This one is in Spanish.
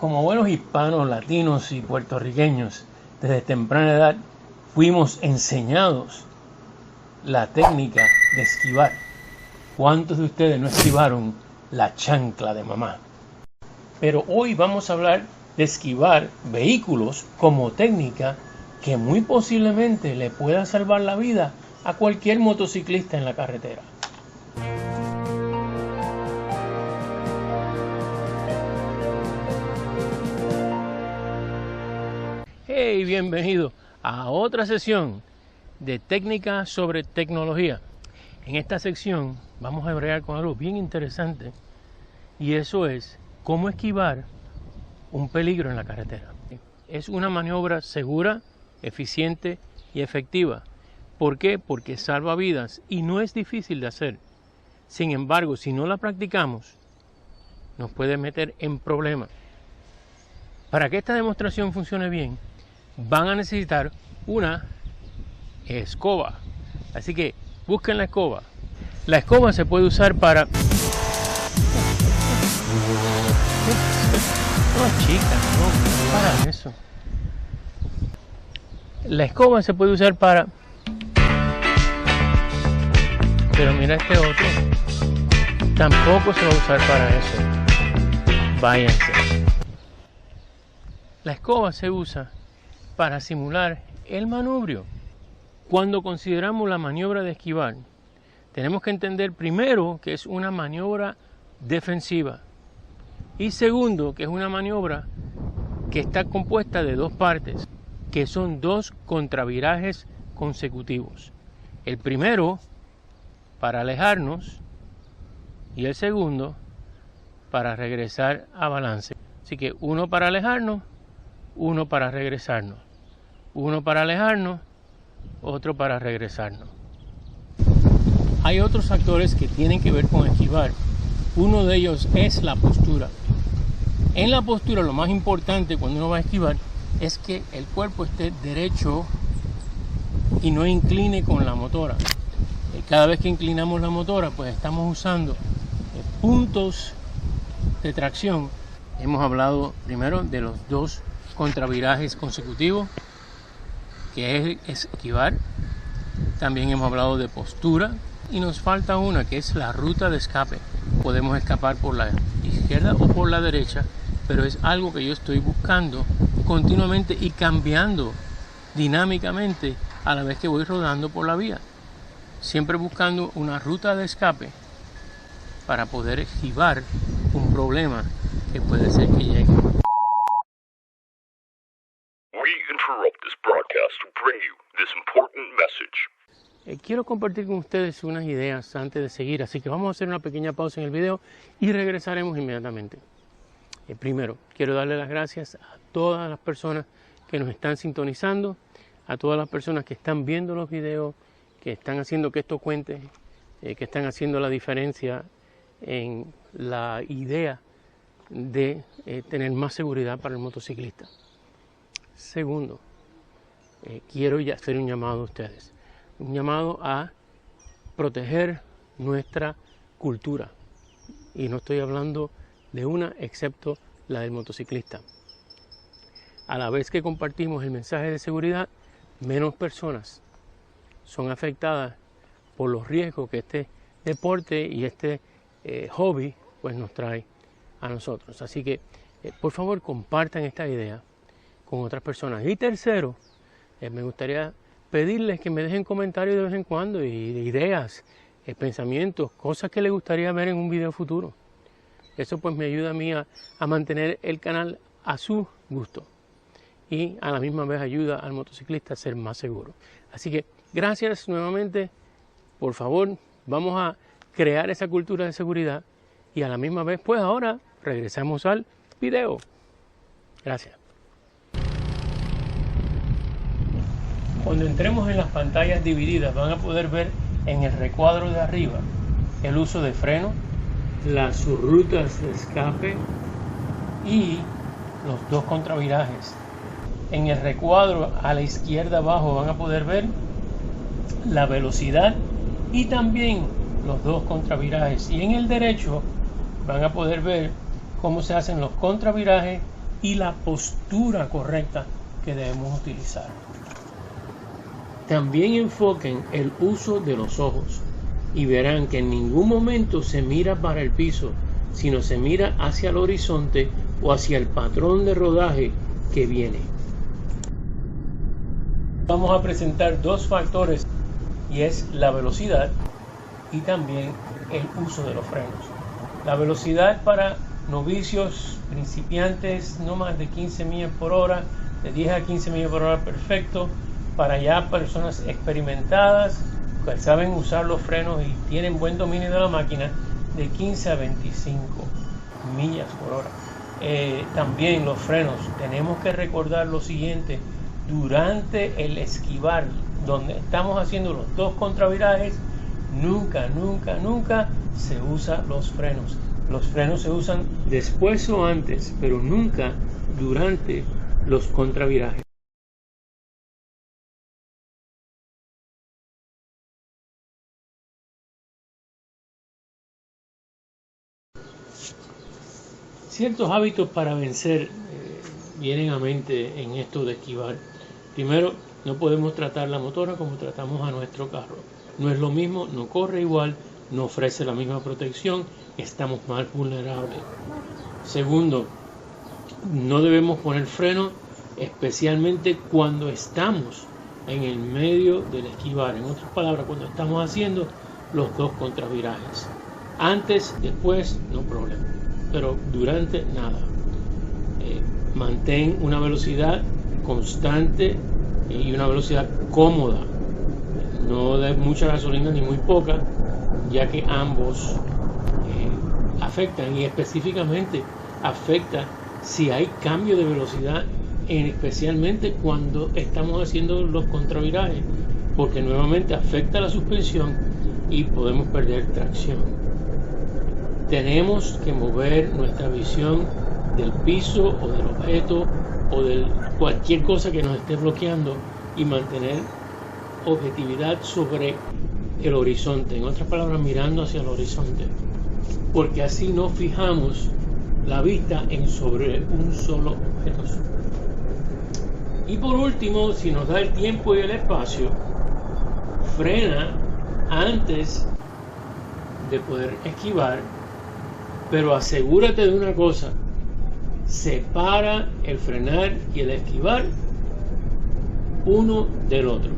Como buenos hispanos, latinos y puertorriqueños, desde temprana edad fuimos enseñados la técnica de esquivar. ¿Cuántos de ustedes no esquivaron la chancla de mamá? Pero hoy vamos a hablar de esquivar vehículos como técnica que muy posiblemente le pueda salvar la vida a cualquier motociclista en la carretera. Hey, bienvenido a otra sesión de técnica sobre tecnología. En esta sección vamos a bregar con algo bien interesante y eso es cómo esquivar un peligro en la carretera. Es una maniobra segura, eficiente y efectiva. ¿Por qué? Porque salva vidas y no es difícil de hacer. Sin embargo, si no la practicamos, nos puede meter en problemas. Para que esta demostración funcione bien, van a necesitar una escoba. Así que busquen la escoba. La escoba se puede usar para... No, chicas, no para eso. La escoba se puede usar para... Pero mira este otro. Tampoco se va a usar para eso. Váyanse. La escoba se usa para simular el manubrio. Cuando consideramos la maniobra de esquivar, tenemos que entender primero que es una maniobra defensiva y segundo que es una maniobra que está compuesta de dos partes, que son dos contravirajes consecutivos. El primero para alejarnos y el segundo para regresar a balance. Así que uno para alejarnos, uno para regresarnos, uno para alejarnos, otro para regresarnos. Hay otros factores que tienen que ver con esquivar. Uno de ellos es la postura. En la postura lo más importante cuando uno va a esquivar es que el cuerpo esté derecho y no incline con la motora. Cada vez que inclinamos la motora, pues estamos usando puntos de tracción. Hemos hablado primero de los dos contravirajes consecutivos, que es esquivar. También hemos hablado de postura y nos falta una, que es la ruta de escape. Podemos escapar por la izquierda o por la derecha, pero es algo que yo estoy buscando continuamente y cambiando dinámicamente a la vez que voy rodando por la vía, siempre buscando una ruta de escape para poder esquivar un problema que puede ser que llegue. Quiero compartir con ustedes unas ideas antes de seguir, así que vamos a hacer una pequeña pausa en el video y regresaremos inmediatamente. Primero, quiero darle las gracias a todas las personas que nos están sintonizando, a todas las personas que están viendo los videos, que están haciendo que esto cuente, que están haciendo la diferencia en la idea de tener más seguridad para el motociclista. Segundo, quiero ya hacer un llamado a ustedes, un llamado a proteger nuestra cultura. Y no estoy hablando de una excepto la del motociclista. A la vez que compartimos el mensaje de seguridad, menos personas son afectadas por los riesgos que este deporte y este hobby pues nos trae a nosotros. Así que por favor compartan esta idea con otras personas. Y tercero, me gustaría pedirles que me dejen comentarios de vez en cuando y ideas, pensamientos, cosas que les gustaría ver en un video futuro. Eso pues me ayuda a mí a mantener el canal a su gusto y a la misma vez ayuda al motociclista a ser más seguro. Así que gracias nuevamente. Por favor, vamos a crear esa cultura de seguridad y a la misma vez pues ahora regresamos al video. Gracias. Cuando entremos en las pantallas divididas van a poder ver en el recuadro de arriba el uso de freno, las rutas de escape y los dos contravirajes. En el recuadro a la izquierda abajo van a poder ver la velocidad y también los dos contravirajes. Y en el derecho van a poder ver cómo se hacen los contravirajes y la postura correcta que debemos utilizar. También enfoquen el uso de los ojos y verán que en ningún momento se mira para el piso, sino se mira hacia el horizonte o hacia el patrón de rodaje que viene. Vamos a presentar dos factores, y es la velocidad y también el uso de los frenos. La velocidad para novicios, principiantes, no más de 15 millas por hora, de 10 a 15 millas por hora, perfecto. Para ya personas experimentadas que saben usar los frenos y tienen buen dominio de la máquina, de 15 a 25 millas por hora. También los frenos, tenemos que recordar lo siguiente: durante el esquivar, donde estamos haciendo los dos contravirajes, nunca se usan los frenos. Los frenos se usan después o antes, pero nunca durante los contravirajes. Ciertos hábitos para vencer vienen a mente en esto de esquivar. Primero, no podemos tratar la motora como tratamos a nuestro carro. No es lo mismo, no corre igual, no ofrece la misma protección, estamos más vulnerables. Segundo, no debemos poner freno, especialmente cuando estamos en el medio del esquivar. En otras palabras, cuando estamos haciendo los dos contravirajes. Antes, después, no problema, pero durante, nada. Mantén una velocidad constante y una velocidad cómoda. No des mucha gasolina ni muy poca, ya que ambos afectan, y específicamente afecta si hay cambio de velocidad, especialmente cuando estamos haciendo los contravirajes, porque nuevamente afecta la suspensión y podemos perder tracción. Tenemos que mover nuestra visión del piso o del objeto o de cualquier cosa que nos esté bloqueando y mantener objetividad sobre el horizonte, en otras palabras, mirando hacia el horizonte, porque así no fijamos la vista sobre un solo objeto. Y por último, si nos da el tiempo y el espacio, frena antes de poder esquivar, pero asegúrate de una cosa: separa el frenar y el esquivar uno del otro.